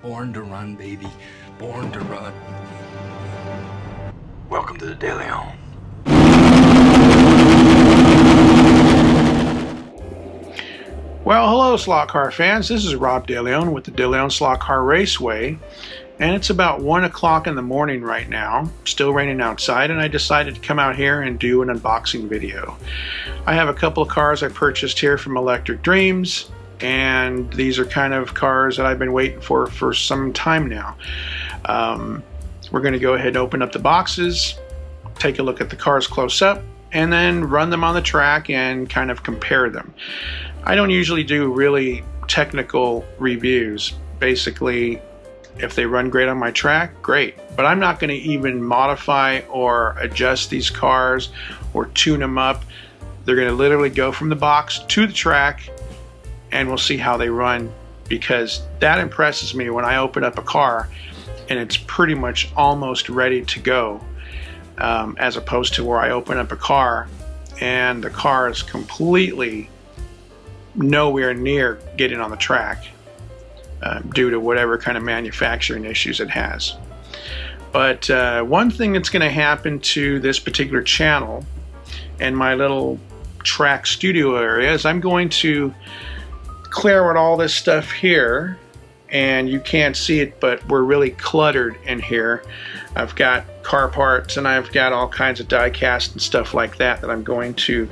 Born to run, baby. Born to run. Welcome to the DeLeon. Well, hello slot car fans. This is Rob DeLeon with the DeLeon Slot Car Raceway, and it's about 1 o'clock in the morning right now. Still raining outside, and I decided to come out here and do an unboxing video. I have a couple of cars I purchased here from Electric Dreams, and these are kind of cars that I've been waiting for some time now. We're going to go ahead and open up the boxes, take a look at the cars close up, and then run them on the track and kind of compare them. I don't usually do really technical reviews. Basically, if they run great on my track, great. But I'm not going to even modify or adjust these cars or tune them up. They're going to literally go from the box to the track, and we'll see how they run, because that impresses me when I open up a car and it's pretty much almost ready to go, as opposed to where I open up a car and the car is completely nowhere near getting on the track due to whatever kind of manufacturing issues it has. But one thing that's going to happen to this particular channel and my little track studio area is I'm going to clear out all this stuff here, and you can't see it, but we're really cluttered in here. I've got car parts and I've got all kinds of die cast and stuff like that I'm going to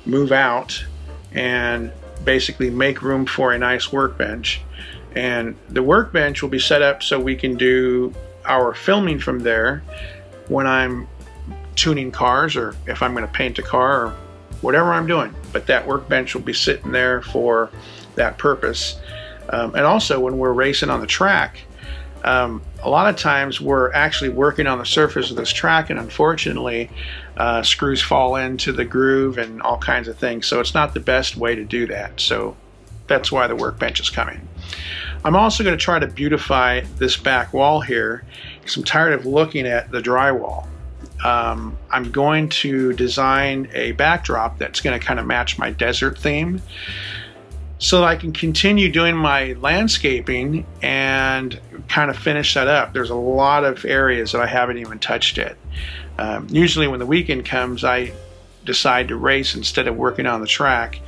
move out and basically make room for a nice workbench. And the workbench will be set up so we can do our filming from there when I'm tuning cars, or if I'm going to paint a car, or whatever I'm doing. But that workbench will be sitting there for that purpose. And also when we're racing on the track, a lot of times we're actually working on the surface of this track, and unfortunately screws fall into the groove and all kinds of things, so it's not the best way to do that. So that's why the workbench is coming. I'm also going to try to beautify this back wall here, because I'm tired of looking at the drywall. I'm going to design a backdrop that's going to kind of match my desert theme, so that I can continue doing my landscaping and kind of finish that up. There's a lot of areas that I haven't even touched yet. Usually when the weekend comes, I decide to race instead of working on the track,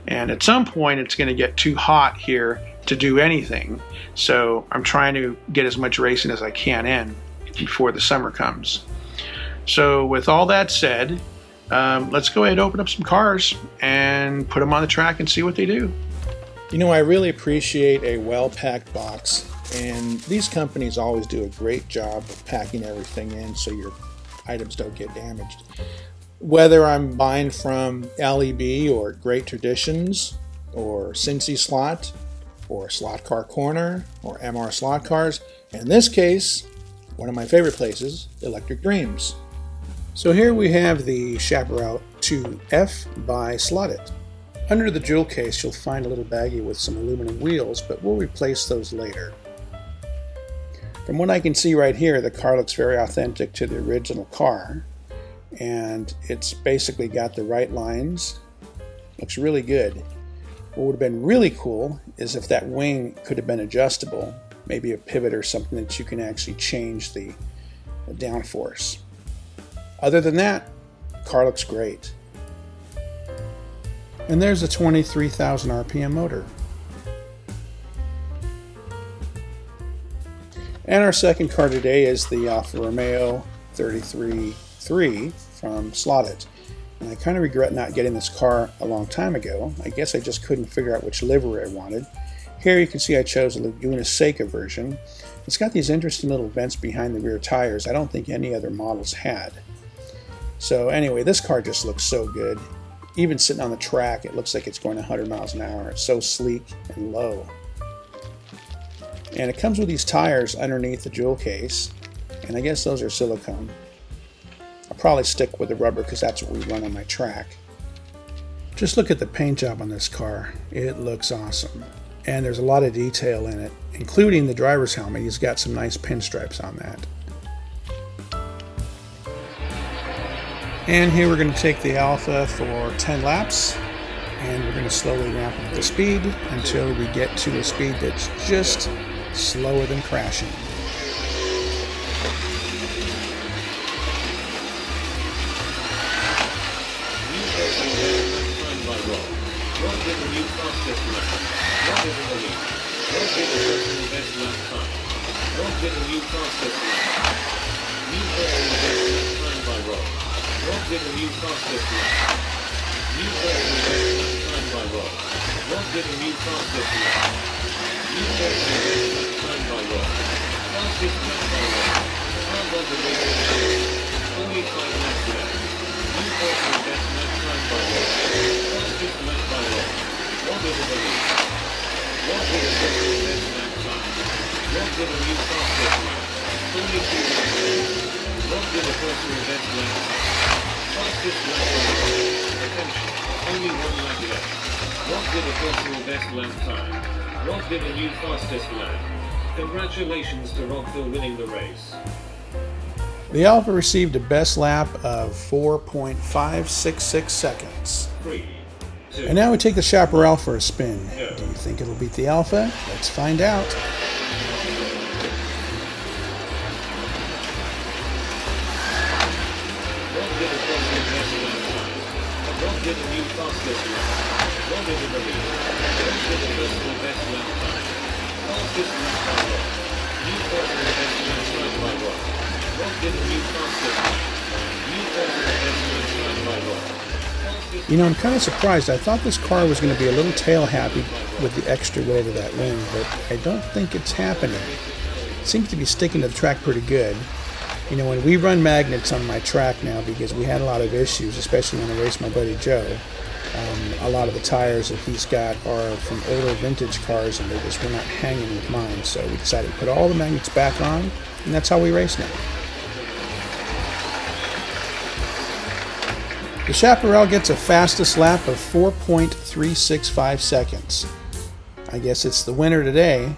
and at some point it's going to get too hot here to do anything, so I'm trying to get as much racing as I can in before the summer comes. So with all that said, let's go ahead and open up some cars and put them on the track and see what they do. You know, I really appreciate a well-packed box, and these companies always do a great job of packing everything in so your items don't get damaged. Whether I'm buying from LEB or Great Traditions or Cincy Slot or Slot Car Corner or MR Slot Cars, and in this case, one of my favorite places, Electric Dreams. So here we have the Chaparral 2F by Slot.it. Under the jewel case, you'll find a little baggie with some aluminum wheels, but we'll replace those later. From what I can see right here, the car looks very authentic to the original car, and it's basically got the right lines. Looks really good. What would have been really cool is if that wing could have been adjustable, maybe a pivot or something that you can actually change the downforce. Other than that, the car looks great. And there's a 23,000 RPM motor. And our second car today is the Alfa Romeo 33.3 from Slot.it. And I kind of regret not getting this car a long time ago. I guess I just couldn't figure out which livery I wanted. Here you can see I chose a Laguna Seca version. It's got these interesting little vents behind the rear tires I don't think any other models had. So anyway, this car just looks so good. Even sitting on the track, it looks like it's going 100 miles an hour. It's so sleek and low. And it comes with these tires underneath the jewel case, and I guess those are silicone. I'll probably stick with the rubber because that's what we run on my track. Just look at the paint job on this car. It looks awesome. And there's a lot of detail in it, including the driver's helmet. He's got some nice pinstripes on that. And here we're going to take the Alpha for 10 laps, and we're going to slowly ramp up the speed until we get to a speed that's just slower than crashing. Only one lap left. Rob did a personal best lap time. Rob did a new fastest lap. Congratulations to Rob for winning the race. The Alpha received a best lap of 4.566 seconds. 3, 2, And now we take the Chaparral for a spin. Yeah. Do you think it'll beat the Alpha? Let's find out. Rob did a personal best lap time. Rob did a new fastest lap. Rob is in the lead. Rob did a personal best lap time. Fastest lap by Rob. New personal best lap time by Rob. Rob did a new fastest lap. New personal best lap time by Rob. You know, I'm kind of surprised. I thought this car was going to be a little tail happy with the extra weight of that wing, but I don't think it's happening. It seems to be sticking to the track pretty good. You know, when we run magnets on my track now, because we had a lot of issues, especially when I raced my buddy Joe, a lot of the tires that he's got are from older vintage cars, and they just were not hanging with mine. So we decided to put all the magnets back on, and that's how we race now. The Chaparral gets a fastest lap of 4.365 seconds. I guess it's the winner today.